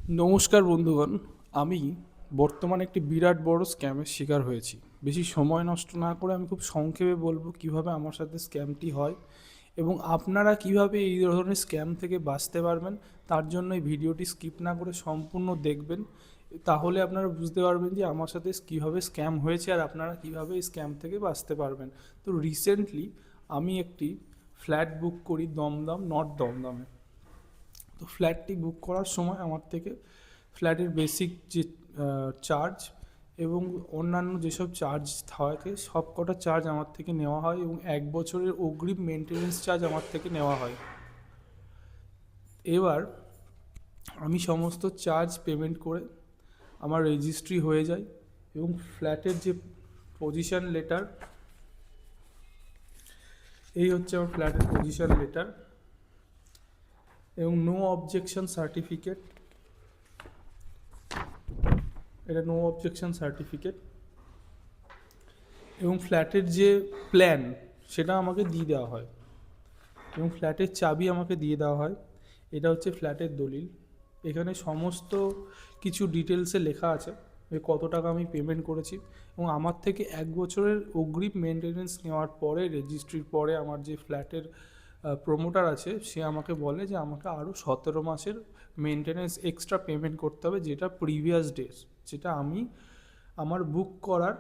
নমস্কার বন্ধুগণ। আমি বর্তমানে একটি বিরাট বড় স্ক্যামের শিকার হয়েছি। বেশি সময় নষ্ট না করে আমি খুব সংক্ষেপে বলবো কিভাবে আমার সাথে স্ক্যামটি হয় এবং আপনারা কিভাবে এই ধরনের স্ক্যাম থেকে বাঁচতে পারবেন। তার জন্য এই ভিডিওটি স্কিপ না করে সম্পূর্ণ দেখবেন। তাহলে আপনারা বুঝতে পারবেন যে আমার সাথে কীভাবে স্ক্যাম হয়েছে আর আপনারা কীভাবে এই স্ক্যাম থেকে বাঁচতে পারবেন। তো রিসেন্টলি আমি একটি ফ্ল্যাট বুক করি দমদম, নর্থ দমদমে। তো ফ্ল্যাটটি বুক করার সময় আমার থেকে ফ্ল্যাটের বেসিক যে চার্জ এবং অন্যান্য যেসব চার্জ থাকে সব কটা চার্জ আমার থেকে নেওয়া হয় এবং 1 বছরের অগ্রিম মেনটেনেন্স চার্জ আমার থেকে নেওয়া হয়। এবার আমি সমস্ত চার্জ পেমেন্ট করে আমার রেজিস্ট্রি হয়ে যায় এবং ফ্ল্যাটের যে পজিশন লেটার, এই হচ্ছে আমার ফ্ল্যাটের পজিশন লেটার এবং নো অবজেকশন সার্টিফিকেট, এটা নো অবজেকশন সার্টিফিকেট এবং ফ্ল্যাটের যে প্ল্যান সেটা আমাকে দিয়ে দেওয়া হয় এবং ফ্ল্যাটের চাবি আমাকে দিয়ে দেওয়া হয়। এটা হচ্ছে ফ্ল্যাটের দলিল। এখানে সমস্ত কিছু ডিটেলসে লেখা আছে যে কত টাকা আমি পেমেন্ট করেছি এবং আমার থেকে 1 বছরের অগ্রিম মেনটেনেন্স নেওয়ার পরে, রেজিস্ট্রির পরে আমার যে ফ্ল্যাটের প্রোমোটার আছে সে আমাকে বলে যে আমাকে আরও 17 মাসের মেনটেনেন্স এক্সট্রা পেমেন্ট করতে হবে, যেটা প্রিভিয়াস ডেজ, যেটা আমি আমার বুক করার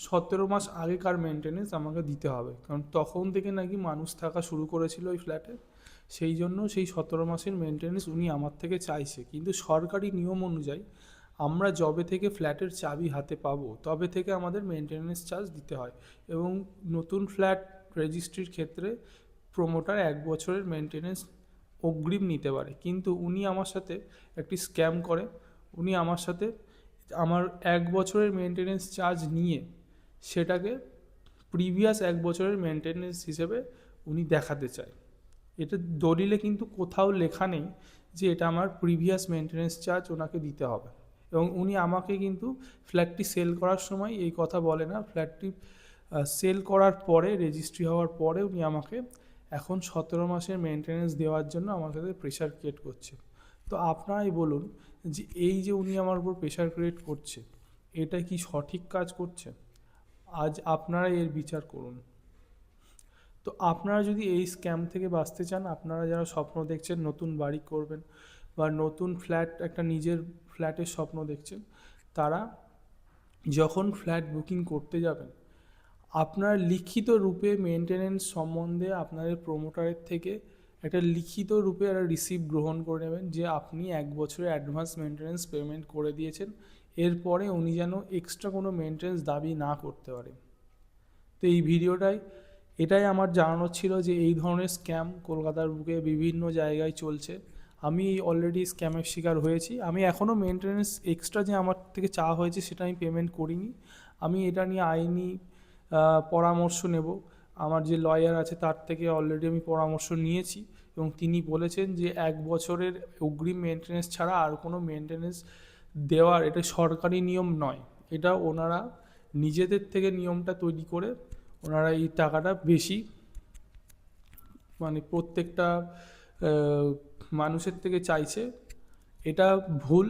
17 মাস আগেকার মেনটেনেন্স আমাকে দিতে হবে, কারণ তখন থেকে নাকি মানুষ থাকা শুরু করেছিল ওই ফ্ল্যাটে। সেই জন্য সেই 17 মাসের মেনটেনেন্স উনি আমার থেকে চাইছে। কিন্তু সরকারি নিয়ম অনুযায়ী আমরা যবে থেকে ফ্ল্যাটের চাবি হাতে পাবো তবে থেকে আমাদের মেনটেনেন্স চার্জ দিতে হয় এবং নতুন ফ্ল্যাট রেজিস্ট্রির ক্ষেত্রে প্রোমোটার 1 বছরের মেনটেনেন্স অগ্রিম নিতে পারে। কিন্তু উনি আমার সাথে একটি স্ক্যাম করে। উনি আমার সাথে আমার 1 বছরের মেনটেনেন্স চার্জ নিয়ে সেটাকে প্রিভিয়াস 1 বছরের মেনটেনেন্স হিসেবে উনি দেখাতে চায়। এটা দলিলে কিন্তু কোথাও লেখা নেই যে এটা আমার প্রিভিয়াস মেনটেনেন্স চার্জ ওনাকে দিতে হবে এবং উনি আমাকে কিন্তু ফ্ল্যাটটি সেল করার সময় এই কথা বলে না। ফ্ল্যাটটি সেল করার পরে, রেজিস্ট্রি হওয়ার পরে উনি আমাকে এখন 17 মাসের মেনটেনেন্স দেওয়ার জন্য আমার সাথে প্রেশার ক্রিয়েট করছে। তো আপনারাই বলুন যে এই যে উনি আমার উপর প্রেশার ক্রিয়েট করছে, এটা কি সঠিক কাজ করছে? আজ আপনারা এর বিচার করুন। তো আপনারা যদি এই স্ক্যাম থেকে বাঁচতে চান, আপনারা যারা স্বপ্ন দেখছেন নতুন বাড়ি করবেন বা নতুন ফ্ল্যাট, একটা নিজের ফ্ল্যাটের স্বপ্ন দেখছেন, তারা যখন ফ্ল্যাট বুকিং করতে যাবেন আপনার লিখিত রূপে মেনটেনেন্স সম্বন্ধে আপনাদের প্রোমোটারের থেকে একটা লিখিত রূপে একটা রিসিপ্ট গ্রহণ করে নেবেন যে আপনি 1 বছরের অ্যাডভান্স মেনটেনেন্স পেমেন্ট করে দিয়েছেন, এরপরে উনি যেন এক্সট্রা কোনো মেনটেনেন্স দাবি না করতে পারে। তো এই ভিডিওটাই এটাই আমার জানানোর ছিল যে এই ধরনের স্ক্যাম কলকাতার বুকে বিভিন্ন জায়গায় চলছে। আমি অলরেডি স্ক্যামের শিকার হয়েছি। আমি এখনও মেনটেনেন্স এক্সট্রা যে আমার থেকে চাওয়া হয়েছে সেটা আমি পেমেন্ট করিনি। আমি এটা নিয়ে আইনি পরামর্শ নেব। আমার যে লয়ার আছে তার থেকে অলরেডি আমি পরামর্শ নিয়েছি এবং তিনি বলেছেন যে 1 বছরের অগ্রিম মেনটেনেন্স ছাড়া আর কোনো মেনটেনেন্স দেওয়ার, এটা সরকারি নিয়ম নয়, এটা ওনারা নিজেদের থেকে নিয়মটা তৈরি করে ওনারা এই টাকাটা বেশি, মানে প্রত্যেকটা মানুষের থেকে চাইছে। এটা ভুল,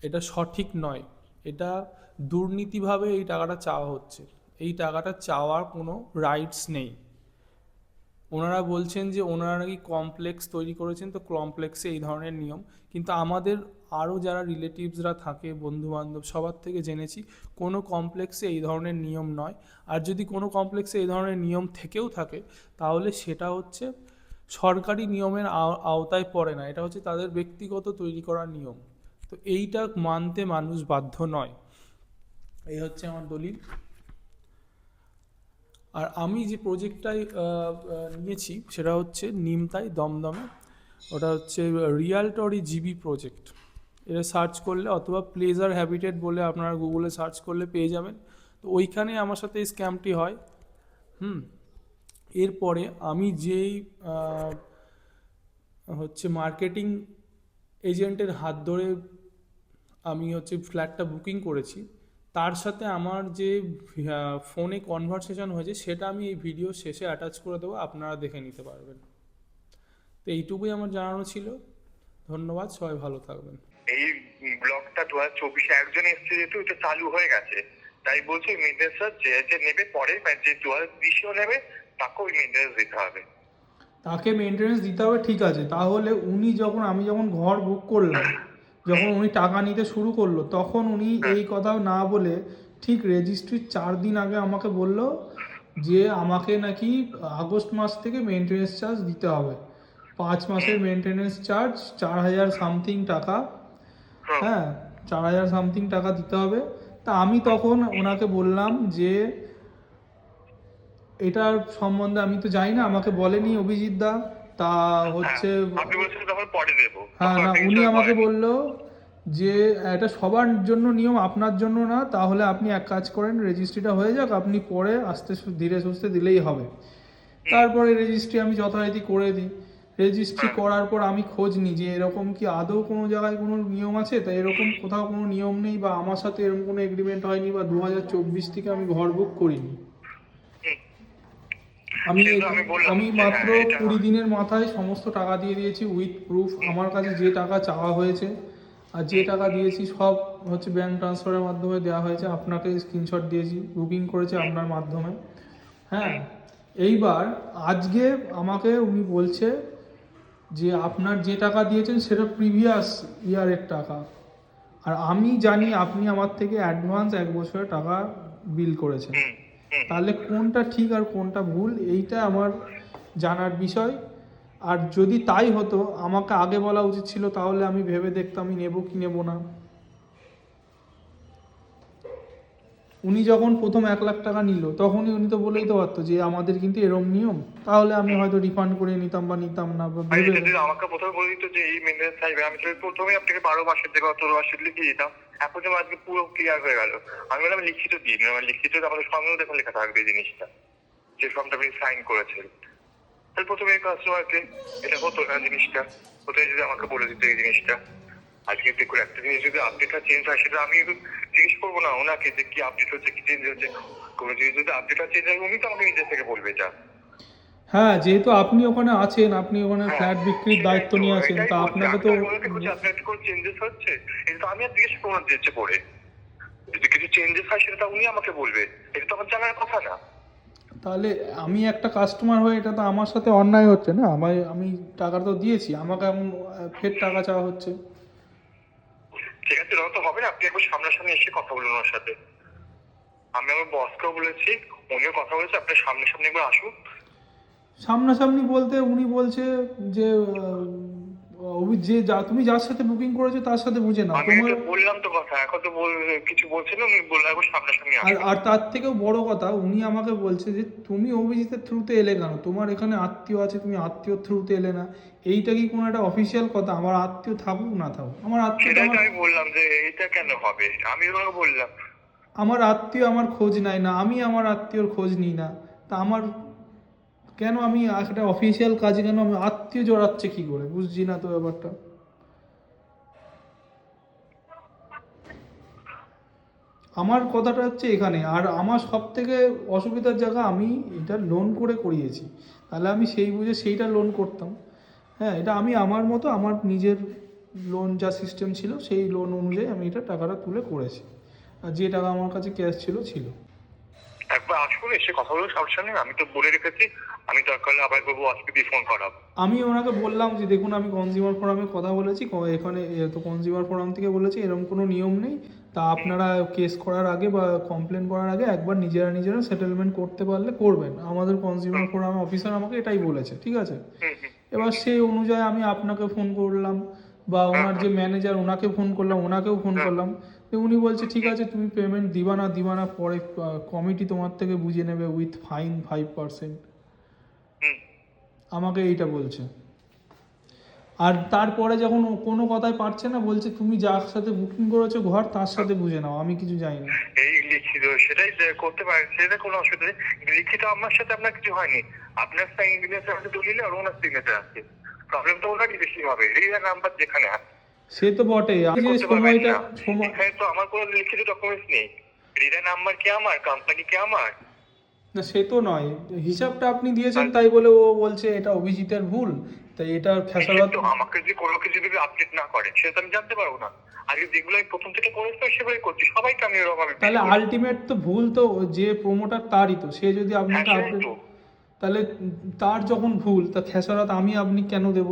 এটা সঠিক নয়, এটা দুর্নীতিভাবে এই টাকাটা চাওয়া হচ্ছে। এই টাকাটা চাওয়ার কোনো রাইটস নেই। ওনারা বলছেন যে ওনারা নাকি কমপ্লেক্স তৈরি করেছেন, তো কমপ্লেক্সে এই ধরনের নিয়ম। কিন্তু আমাদের আরও যারা রিলেটিভসরা থাকে, বন্ধুবান্ধব, সবার থেকে জেনেছি কোনো কমপ্লেক্সে এই ধরনের নিয়ম নয়। আর যদি কোনো কমপ্লেক্সে এই ধরনের নিয়ম থেকেও থাকে তাহলে সেটা হচ্ছে সরকারি নিয়মের আওতায় পড়ে না, এটা হচ্ছে তাদের ব্যক্তিগত তৈরি করা নিয়ম। তো এইটা মানতে মানুষ বাধ্য নয়। এই হচ্ছে আমার দলিল। আর আমি যে প্রজেক্টটাই নিয়েছি সেটা হচ্ছে নিমতাই, দমদমে। ওটা হচ্ছে রিয়ালটরি জিবি প্রজেক্ট। এটা সার্চ করলে অথবা প্লেজার হ্যাবিটেট বলে আপনারা গুগলে সার্চ করলে পেয়ে যাবেন। তো ওইখানে আমার সাথে এই স্ক্যামটি হয়। এরপরে আমি যেই হচ্ছে মার্কেটিং এজেন্টের হাত ধরে আমি হচ্ছে ফ্ল্যাটটা বুকিং করেছি, তার সাথে আমার যে ফোনে কনভারসেশন হয়েছে সেটা আমি এই ভিডিও শেষে অ্যাটাচ করে দেবো, আপনারা দেখে নিতে পারবেন। তো এইটুকুই আমার জানানো ছিল। ধন্যবাদ, সবাই ভালো থাকবেন। এই ব্লকটা 2024 একজন এসছে, যেহেতু এটা চালু হয়ে গেছে, তাই বলছি মেনটেন্স যে যে নেবে পরে, যে 2020 নেবে তাকে ওই মেনটেন্স দিতে হবে। তাকে মেনটেনেন্স দিতে হবে, ঠিক আছে। তাহলে উনি যখন, আমি যখন ঘর বুক করলাম, যখন উনি টাকা নিতে শুরু করলো, তখন উনি হ্যাঁ। এই কথাও না বলে ঠিক রেজিস্ট্রির 4 দিন আগে আমাকে বলল যে আমাকে নাকি আগস্ট মাস থেকে মেনটেনেন্স চার্জ দিতে হবে। 5 মাসের মেনটেনেন্স চার্জ 4,000 সামথিং টাকা। হুম। হ্যাঁ, 4,000 সামথিং টাকা দিতে হবে। তা আমি তখন ওনাকে বললাম যে এটার সম্বন্ধে আমি তো জানি না, আমাকে বলেনি অভিজিৎ দা। তা হ্যাঁ, হচ্ছে, আপনি বলছেন তখন পরে দেবো, হ্যাঁ তখন না, আপনি উনি কিছু আমাকে বলেননি। বলল যে এটা সবার জন্য নিয়ম, আপনার জন্য না। তাহলে আপনি এক কাজ করেন, রেজিস্ট্রিটা হয়ে যাক, আপনি পরে আস্তে ধীরে সুস্থে দিলেই হবে। হুম। তারপরে রেজিস্ট্রি আমি যথারীতি করে দিই। রেজিস্ট্রি হ্যাঁ। করার পর আমি খোঁজ নিই যে এরকম কি আদৌ কোনো জায়গায় কোনো নিয়ম আছে। তা এরকম কোথাও কোনো নিয়ম নেই, বা আমার সাথে এরকম কোনো এগ্রিমেন্ট হয়নি, বা 2024 থেকে আমি ঘর বুক করিনি। হুম। আমি কিন্তু আমি বললাম আমি যে মাত্র হ্যাঁ এটা 20 দিনের মাথায় সমস্ত টাকা দিয়ে দিয়েছি উইথ প্রুফ। আমার কাছে যে টাকা চাওয়া হয়েছে আর যে টাকা দিয়েছি সব হচ্ছে ব্যাঙ্ক ট্রান্সফারের মাধ্যমে দেওয়া হয়েছে। আপনাকে স্ক্রিনশট দিয়েছি, বুকিং করেছে আপনার মাধ্যমে। হ্যাঁ, এইবার আজকে আমাকে উনি বলছে যে আপনার যে টাকা দিয়েছেন সেটা প্রিভিয়াস ইয়ারের টাকা। আর আমি জানি আপনি আমার থেকে অ্যাডভান্স 1 বছরের টাকা বিল করেছেন। হুম। হুম। তাহলে কোনটা ঠিক আর কোনটা ভুল, এইটা আমার জানার বিষয়। আর যদি তাই হতো আমাকে আগে বলা উচিত ছিল, তাহলে আমি ভেবে দেখতাম আমি নেব কি নেব না। উনি যখন প্রথম 1 লাখ টাকা নিল, তখনই উনি তো বলেই তো পারতো যে আমাদের কিন্তু এরম নিয়ম, তাহলে আমি হয়তো রিফান্ড করে নিতাম বা নিতাম না, বা আর ভেবে। এটা যদি আমাকে প্রথমে বলে দিত যে এই মেনটেন্স থাকবে, আমি তো প্রথমেই আপনাকে 12 মাসের থেকে 14 মাসের লিখে দিতাম। এখন যেমন আজকে পুরো ক্লিয়ার হয়ে গেল, আমি বললাম লিখিত দিন, আমার লিখিত আমাদের সঙ্গেও দেখুন লেখা থাকবে এই জিনিসটা, যে ফর্মটা আপনি সাইন করেছেন। তাহলে প্রথমে এই কাস্টমারকে এটা হতো না, জিনিসটা প্রথমে যদি আমাকে বলে দিত এই জিনিসটা। আজকে দেখুন একটা জিনিস যদি আপডেটটা চেঞ্জ হয়, সেটা আমি জিজ্ঞেস করবো না ওনাকে যে কি আপডেট হচ্ছে, কি চেঞ্জ হচ্ছে। কোনো জিনিস যদি আপডেটটা চেঞ্জ হয়, উনি তো আমাকে নিজের থেকে বলবে এটা। হ্যাঁ, যেহেতু আপনি ওখানে আছেন, আপনি ওখানে হ্যাঁ, ফ্ল্যাট বিক্রির সেটাই দায়িত্ব তো, নিয়ে আছেন, এটাই তা বলছি। আপনাকে আমি তো। তো ওনাকে বলছি আপনার একটু কোনো চেঞ্জেস হচ্ছে, এটা তো আমি আর জিজ্ঞেস করবো না দিয়েছে পড়ে। যদি কিছু চেঞ্জেস হয় সেটা তো উনি আমাকে বলবে, এটা তো আমার জানার কথা না। তাহলে আমি একটা কাস্টমার হয়ে এটা তো আমার সাথে অন্যায় হচ্ছে না। আমি টাকা তো দিয়েছি, আমাকে এখন ফের টাকা চাওয়া হচ্ছে। ঠিক আছে, ওরা তো হবে না, আপনি একবার সামনাসামনি এসে কথা বলুন ওনার সাথে। আমি আমার বসকেও বলেছি, উনিও কথা বলেছে, আপনি সামনাসামনি একবার আসুন। সামনাসামনি বলতে উনি বলছে যে যে যা তুমি যার সাথে বুকিং করেছো তার সাথে বুঝে নাও আমি তোমার। তো বললাম তো কথা, এখন তো কিছু বলছেন না, উনি বললাম একবার সামনাসামনি আর আসুন। আর তার থেকেও বড় কথা, উনি আমাকে বলছে যে তুমি অভিজিতের থ্রুতে এলে কেন, তোমার এখানে আত্মীয় আছে, তুমি আত্মীয় থ্রুতে এলে না। এইটা কি কোনো একটা অফিসিয়াল কথা? আমার আত্মীয় থাকুক না থাকুক, আমার আত্মীয় তো সেটাই তো আমার। আমি বললাম যে এটা কেন হবে, আমি ওনাকে বললাম। আমার আত্মীয় আমার খোঁজ নেয় না, আমি আমার আত্মীয়র খোঁজ নিই না। তা আমার কেন, আমি একটা অফিসিয়াল কাজে কেন আমি আত্মীয় জড়াচ্ছে কি করে, বুঝছি না তো ব্যাপারটা। আমার কথাটা হচ্ছে এখানে। আর আমার সব থেকে অসুবিধার জায়গা, আমি এটা লোন করে করিয়েছি, তাহলে আমি সেই বুঝে সেইটা লোন করতাম। হ্যাঁ, এটা আমি আমার মতো আমার নিজের লোন যা সিস্টেম ছিল সেই লোন অনুযায়ী আমি এটা টাকাটা তুলে করেছি। আর যে টাকা আমার কাছে ক্যাশ ছিল ছিল। একবার আসুন, এসে কথা বলুন সামনাসামনি, আমি তো বলে রেখেছি। আমি দরকার হলে আবার বলবো আজকে দিয়ে ফোন করাবো। আমি ওনাকে বললাম যে দেখুন, আমি কনজিউমার ফোরামে কথা বলেছি, এখানে তো কনজিউমার ফোরাম থেকে বলেছি এরকম কোনো নিয়ম নেই। তা আপনারা কেস করার আগে বা কমপ্লেন করার আগে একবার নিজেরা নিজেরা সেটেলমেন্ট করতে পারলে করবেন। আমাদের কনজিউমার ফোরাম অফিসার আমাকে এটাই বলেছে, ঠিক আছে। হুম। হুম। এবার সেই অনুযায়ী আমি আপনাকে ফোন করলাম, বা হ্যাঁ। ওনার যে হ্যাঁ। ম্যানেজার ওনাকে ফোন করলাম, ওনাকেও ফোন হ্যাঁ। করলাম। তো উনি বলছে ঠিক আছে, তুমি পেমেন্ট দিবা না পরে কমিটি তোমার থেকে বুঝে নেবে উইথ ফাইন 5%। হুম। আমাকে এইটা বলছে। আর তারপরে যখন ও কোনো কথাই পারছে না, বলছে তুমি যার সাথে বুকিং করেছো ঘর তার সাথে বুঝে নাও, আমি কিছু জানি না। এই লিখিত সেটাই যে করতে পারেন, সেটা কোনো অসুবিধা নেই। লিখিত আমার সাথে আপনার কিছু হয়নি, আপনার সিগনেচার আছে দলিলে আর ওনার সিগনেচার আছে। প্রবলেম তো ওনারই বেশি হবে, রিয়া নাম্বার যেখানে আছে সে তো বটেই, আমি যে করতে পারবেন সময়টা না। এখানে তো আমার কোনো লিখিত ডকুমেন্টস নেই, রিয়া নাম্বার কি আমার, কোম্পানি কি আমার। না, সে তো নয়, হিসাবটা আপনি দিয়েছেন আর তাই বলে ও বলছে এটা অভিজিতের ভুল, তাই এটা হিসেব খেসারত। তো আমাকে যে কোনো কিছু যদি আপডেট না করে সেটা তো আমি জানতে পারবো না। আগে যেগুলো আমি প্রথম থেকে করেছি সেগুলোই করছি, সবাইকে আমি এরকম ভাবে তাহলে আলটিমেট তো ভুল তো যে প্রোমোটার তারই তো, সে যদি হ্যাঁ আপনাকে সেটাই আপডেট, তো। তাহলে তার যখন ভুল তা খেসারত আমি আপনি কেন দেব?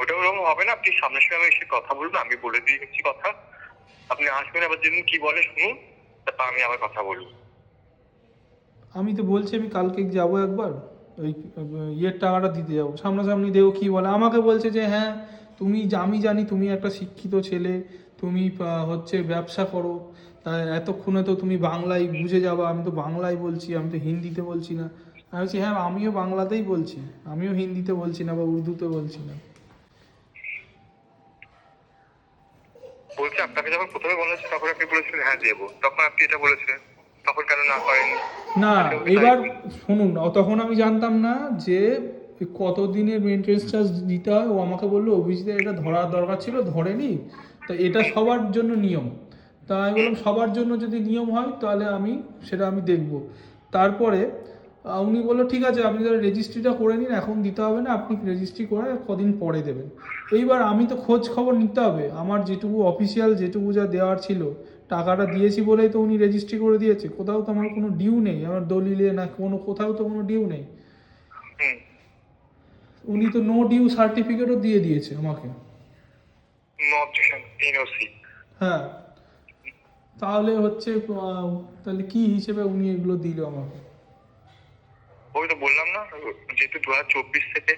ওটা ওরকম হবে না, আপনি সামনাসামনি এসে কথা বলবেন, আমি বলে দিয়েছি কথা, আপনি আসবেন আবার যেদিন কি বলে শুনুন, তারপর আমি আবার কথা বলবো। আমি তো বলছি আমি কালকে যাব একবার, ওই ইয়ের টাকাটা দিতে যাবো, সামনাসামনি দেবো কী বলে, আমাকে বলছে যে হ্যাঁ তুমি, আমি জানি তুমি একটা শিক্ষিত ছেলে, তুমি হচ্ছে ব্যবসা করো, তাই এতক্ষণে তো তুমি বাংলায় বুঝে যাবা, আমি তো বাংলায় বলছি, আমি তো হিন্দিতে বলছি না। আমি বলছি হ্যাঁ আমিও বাংলাতেই বলছি, আমিও হিন্দিতে বলছি না বা উর্দুতে বলছি না। বলছে আপনাকে যখন প্রথমে বলা হচ্ছে তখন আপনি বলেছিলেন হ্যাঁ দেবো, তখন আপনি এটা বলেছিলেন, তখন কেন না করেননি? না আজকেও কি তাই? এবার শুনুন, তখন আমি জানতাম না যে কত দিনের মেনটেন্স চার্জ দিতে হয়। ও আমাকে বললো অভিজিতের এটা ধরার দরকার ছিল, ধরেনি, তো এটা সবার জন্য নিয়ম। তা আমি বললাম সবার জন্য যদি নিয়ম হয় তাহলে সেটা আমি দেখব। তারপরে উনি বললো ঠিক আছে আপনি তাহলে রেজিস্ট্রিটা করে নিন, এখন দিতে হবে না, আপনি রেজিস্ট্রি করে কদিন পরে দেবেন। এইবার আমি তো খোঁজ খবর নিতে হবে, আমার যেটুকু অফিসিয়াল যেটুকু যা দেওয়ার ছিল, টাকাটা দিয়েছি বলেই তো উনি রেজিস্ট্রি করে দিয়েছে, কোথাও তো আমার কোনো ডিউ নেই, আমার দলিলে না কোথাও তো কোনো ডিউ নেই। হুম। উনি তো নো ডিউ সার্টিফিকেটও দিয়ে দিয়েছে আমাকে। No objection, NOC. হ্যাঁ, তাহলে হচ্ছে তাহলে কি হিসেবে উনি এগুলো দিল আমাকে? ওই তো বললাম না, যেহেতু 2024 থেকে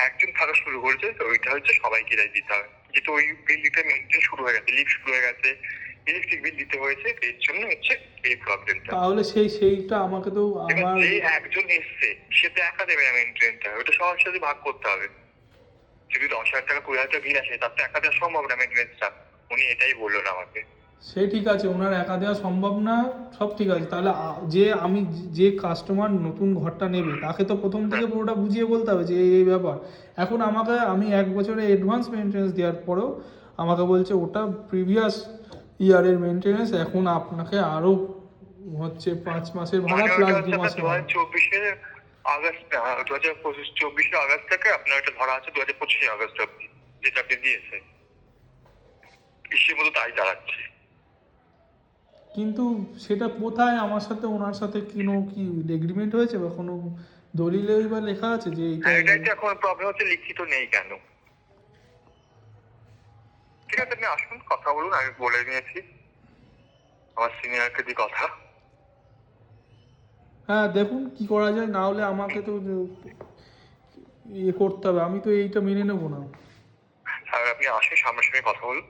একজন থাকা শুরু করেছে, তো ওইটা হচ্ছে সবাইকে দিতে হবে, যেহেতু ওই বিল্ডিংটা মেনটেন শুরু হয়ে গেছে, লিফট শুরু হয়ে গেছে, ইলেকট্রিক বিল দিতে হয়েছে, এর জন্য হচ্ছে এই প্রবলেমটা। তাহলে সেইটা আমাকে তো এবার আমার, যে একজন এসছে সে তো একা দেবে না মেনটেনটা, ওটা সবার সাথে ভাগ করতে হবে। যদি 10,000 টাকা 20,000 টাকা বিল আসে, তার তো একা দেওয়া সম্ভব না মেনটেন্সটা। উনি এটাই বললো না আমাকে। সে ঠিক আছে ওনার একা দেওয়া সম্ভব না, সব ঠিক আছে, তাহলে যে আমি যে কাস্টমার নতুন ঘরটা নেবে তাকে তো প্রথম থেকে পুরোটা বুঝিয়ে বলতে হবে যে এই ব্যাপার। এখন আমি 1 বছরে অ্যাডভান্স মেনটেন্স দেওয়ার পরেও আমাকে বলছে ওটা প্রিভিয়াস ইয়ারের মেনটেন্স, এখন আপনাকে আরও হচ্ছে 5 মাসের ভাড়া মানে প্লাস ওটা হচ্ছে 2 আপনার মাসের ভাড়া। 2024-এর আগস্ট, 2024-এর আগস্ট থেকে আপনার ওটা ধরা আছে 2025-এর আগস্ট অব্দি, যেটা আপনি দিয়েছে বিশ্বের মতো তাই চালাচ্ছে। কিন্তু সেটা কোথায় আমার সাথে ওনার সাথে কোনো কি এগ্রিমেন্ট হয়েছে বা কোনো দলিলেই বা লেখা আছে যে এইটা? হ্যাঁ, এটাই তো এখন প্রবলেম হচ্ছে, লিখিত নেই কেন। ঠিক আছে, আপনি আসুন কথা বলুন, আমি বলে নিয়েছি আমার সিনিয়রকে দিয়ে কথা। হ্যাঁ দেখুন কি করা যায়, না হলে আমাকে তো ইয়ে করতে হবে, আমি তো এইটা মেনে নেবো না। আর আপনি আসুন, সামনাসামনি কথা বলুন,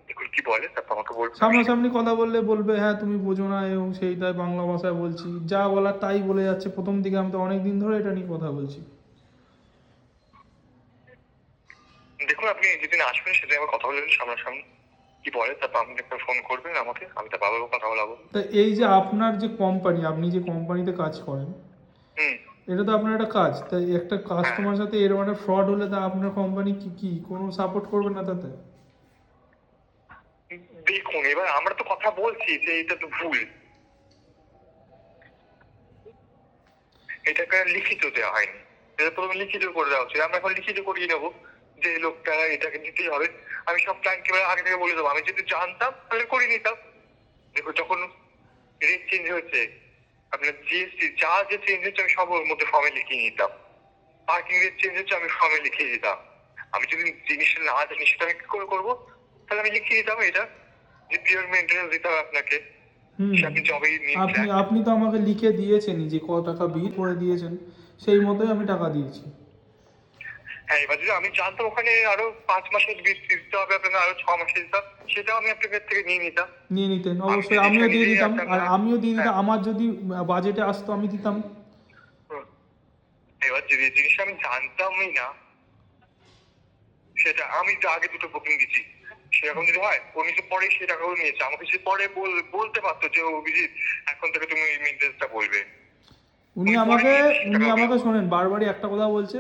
দেখুন কি বলে, তারপর আমাকে বলবেন। সামনাসামনি কথা বললে বলবে হ্যাঁ তুমি বোঝো না এবং সেইটাই বাংলা ভাষায় বলছি, যা বলার তাই বলে যাচ্ছে প্রথম দিকে, আমি তো অনেক দিন ধরে এটা নিয়ে কথা বলছি। দেখুন আপনি যেদিন আসবেন সেদিন আমার কথা বলবেন সামনাসামনি, কি বলে, তারপর আপনি একটা ফোন করবেন আমাকে, আমি তার বাবার কথা বলাবো। তা এই যে আপনার যে কোম্পানি, আপনি যে কোম্পানিতে কাজ করেন, হুম। এটা তো আপনার একটা কাজ, তাই একটা হ্যাঁ। কাস্টমার সাথে এরকম একটা ফ্রড হলে তা আপনার কোম্পানি কি কোনো সাপোর্ট করবে না তাতে? দেখুন এবার আমরা তো কথা বলছি যে এটা তো ভুল, এটাকে লিখিত দেওয়া হয়নি, এটা প্রথমে লিখিত করে দেওয়া হচ্ছে, আমরা এখন লিখিত করিয়ে নেবো যে লোকটা এটাকে দিতেই হবে। আমি সব ক্লায়েন্টকে আগে থেকে বলে দেবো, আমি যদি জানতাম তাহলে করে নিতাম। দেখুন যখন রেট চেঞ্জ হয়েছে, আপনার জিএসটি যা যে চেঞ্জ হচ্ছে আমি সব ওর মধ্যে ফর্মে লিখিয়ে নিতাম, পার্কিং রেট চেঞ্জ হচ্ছে আমি ফর্মে লিখিয়ে দিতাম। আমি যদি জিনিসটা না জানি সেটা আমি কি করে করবো, তাহলে আমি লিখিয়ে দিতাম এটা যে পিওর মেনটেন্যান্স দিতে হবে আপনাকে, হুম, সে আপনি জবেই আপনি নিচ্ছেন। আপনি তো আমাকে লিখে দিয়েছেনই যে কত টাকা বিল করে দিয়েছেন, সেই মতোই আমি টাকা দিয়েছি। হ্যাঁ, এবার যদি আমি জানতাম ওখানে আরো 5 মাসের বিল দিতে হবে আপনাকে, আরো 6 মাসের দিতাম, সেটাও আমি আপনাদের থেকে নিয়ে নিতাম। নিয়ে নিতেন আমি অবশ্যই, জিনিসটা আমিও দিয়ে নিজেই দিতাম, আপনার আর আমিও দিয়ে দিতাম, হ্যাঁ। আমার যদি বাজেটে আসতো আমি দিতাম। হুম। এবার যদি জিনিসটা আমি জানতামই না, সেটা আমি তো আগে দুটো বুকিং দিচ্ছি, সেরকম যদি হয় উনি তো পরে সে টাকাগুলো নিয়েছে, আমাকে সে পরে বলতে পারতো যে অভিজিৎ এখন থেকে তুমি এই মেনটেন্সটা বলবে। উনি উনি পরে আমাকে নিয়েছে সে উনি টাকাগুলো। আমাকে শোনেন বারবারই একটা কথা বলছে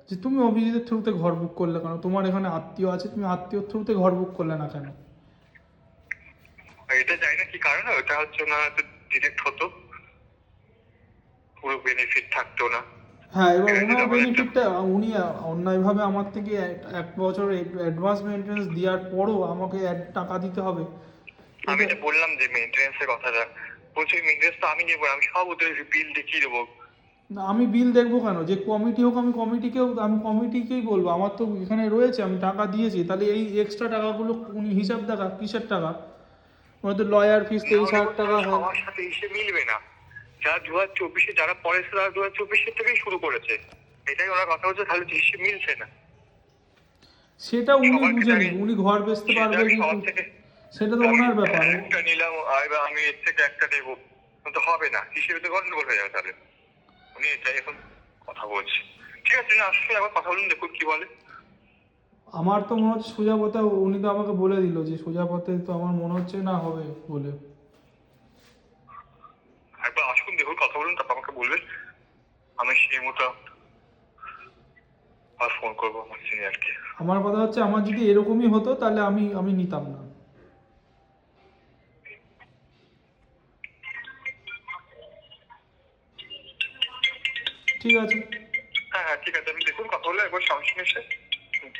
যে তুমি অভিজিতের থ্রুতে ঘর বুক করলে কেন, তোমার এখানে আত্মীয় আছে, তুমি আত্মীয়র থ্রুতে ঘর বুক করলে না কেন? এটা জানি না কি কারণে, ওটা হচ্ছে না ডিরেক্ট হতো, পুরো বেনিফিট থাকতো না। হ্যাঁ, এবার ঠিক আছে, ওনার তারপরে একটা বেনিফিটটা উনি অন্যায়ভাবে আমার থেকে এক বছর অ্যাডভান্স মেনটেন্স দেওয়ার পরও আমাকে টাকা দিতে হবে। আমি এটা যে বললাম যে মেনটেন্যান্সের কথাটা, বলছি মেনটেন্যান্স তো আমি নেবো, আমি সব ওদের বিল দেখিয়ে দেবো। না, আমি বিল দেখবো কেন? যে কমিটি হোক, আমি কমিটিকেই বলবো, আমার তো এখানে রয়েছে, আমি টাকা দিয়েছি, তাহলে এই এক্সট্রা টাকাগুলো উনি হিসাব দেখা কিসের টাকা? ওনার তো লয়ার ফিস না 23,000 হলে টাকা হয়। সবার সাথে এসে মিলবে না। যারা 2024-এ যারা পড়েছে তারা 2024 থেকেই শুরু করেছে, এটাই ওনার কথা হচ্ছে, তাহলে তো হিসেব মিলছে না। সেটা উনি সবার বুঝে ক্ষেত্রে আমি নিক, উনি ঘর বেচতে সেটা পারবে আমি কি সবার থেকে সেটা তো আমি ওনার ব্যাপার। একটা নিলাম, এবার আমি এর থেকে একটা নেবো, তো হবে না, হিসেবে তো গন্ডগোল হয়ে যাবে তাহলে। উনি এটাই এখন কথা বলছে। ঠিক আছে, না আসলে একবার কথা বলুন, দেখুন কি বলে। আমার তো মনে হচ্ছে সোজা পথে, উনি তো আমাকে বলে দিল যে সোজা পথে, তো আমার মনে হচ্ছে না হবে বলে। একবার আসুন, দেখুন, কথা বলুন, তারপর আমাকে বলবেন, আমি সেই মতো আর ফোন করবো আমার সিনিয়রকে। আমার কথা হচ্ছে, আমার যদি এরকমই হতো তাহলে আমি আমি নিতাম না। ঠিক আছে। হ্যাঁ হ্যাঁ, ঠিক আছে, আপনি দেখুন, কথা বলে একবার সঙ্গে সঙ্গে এসে। হুম।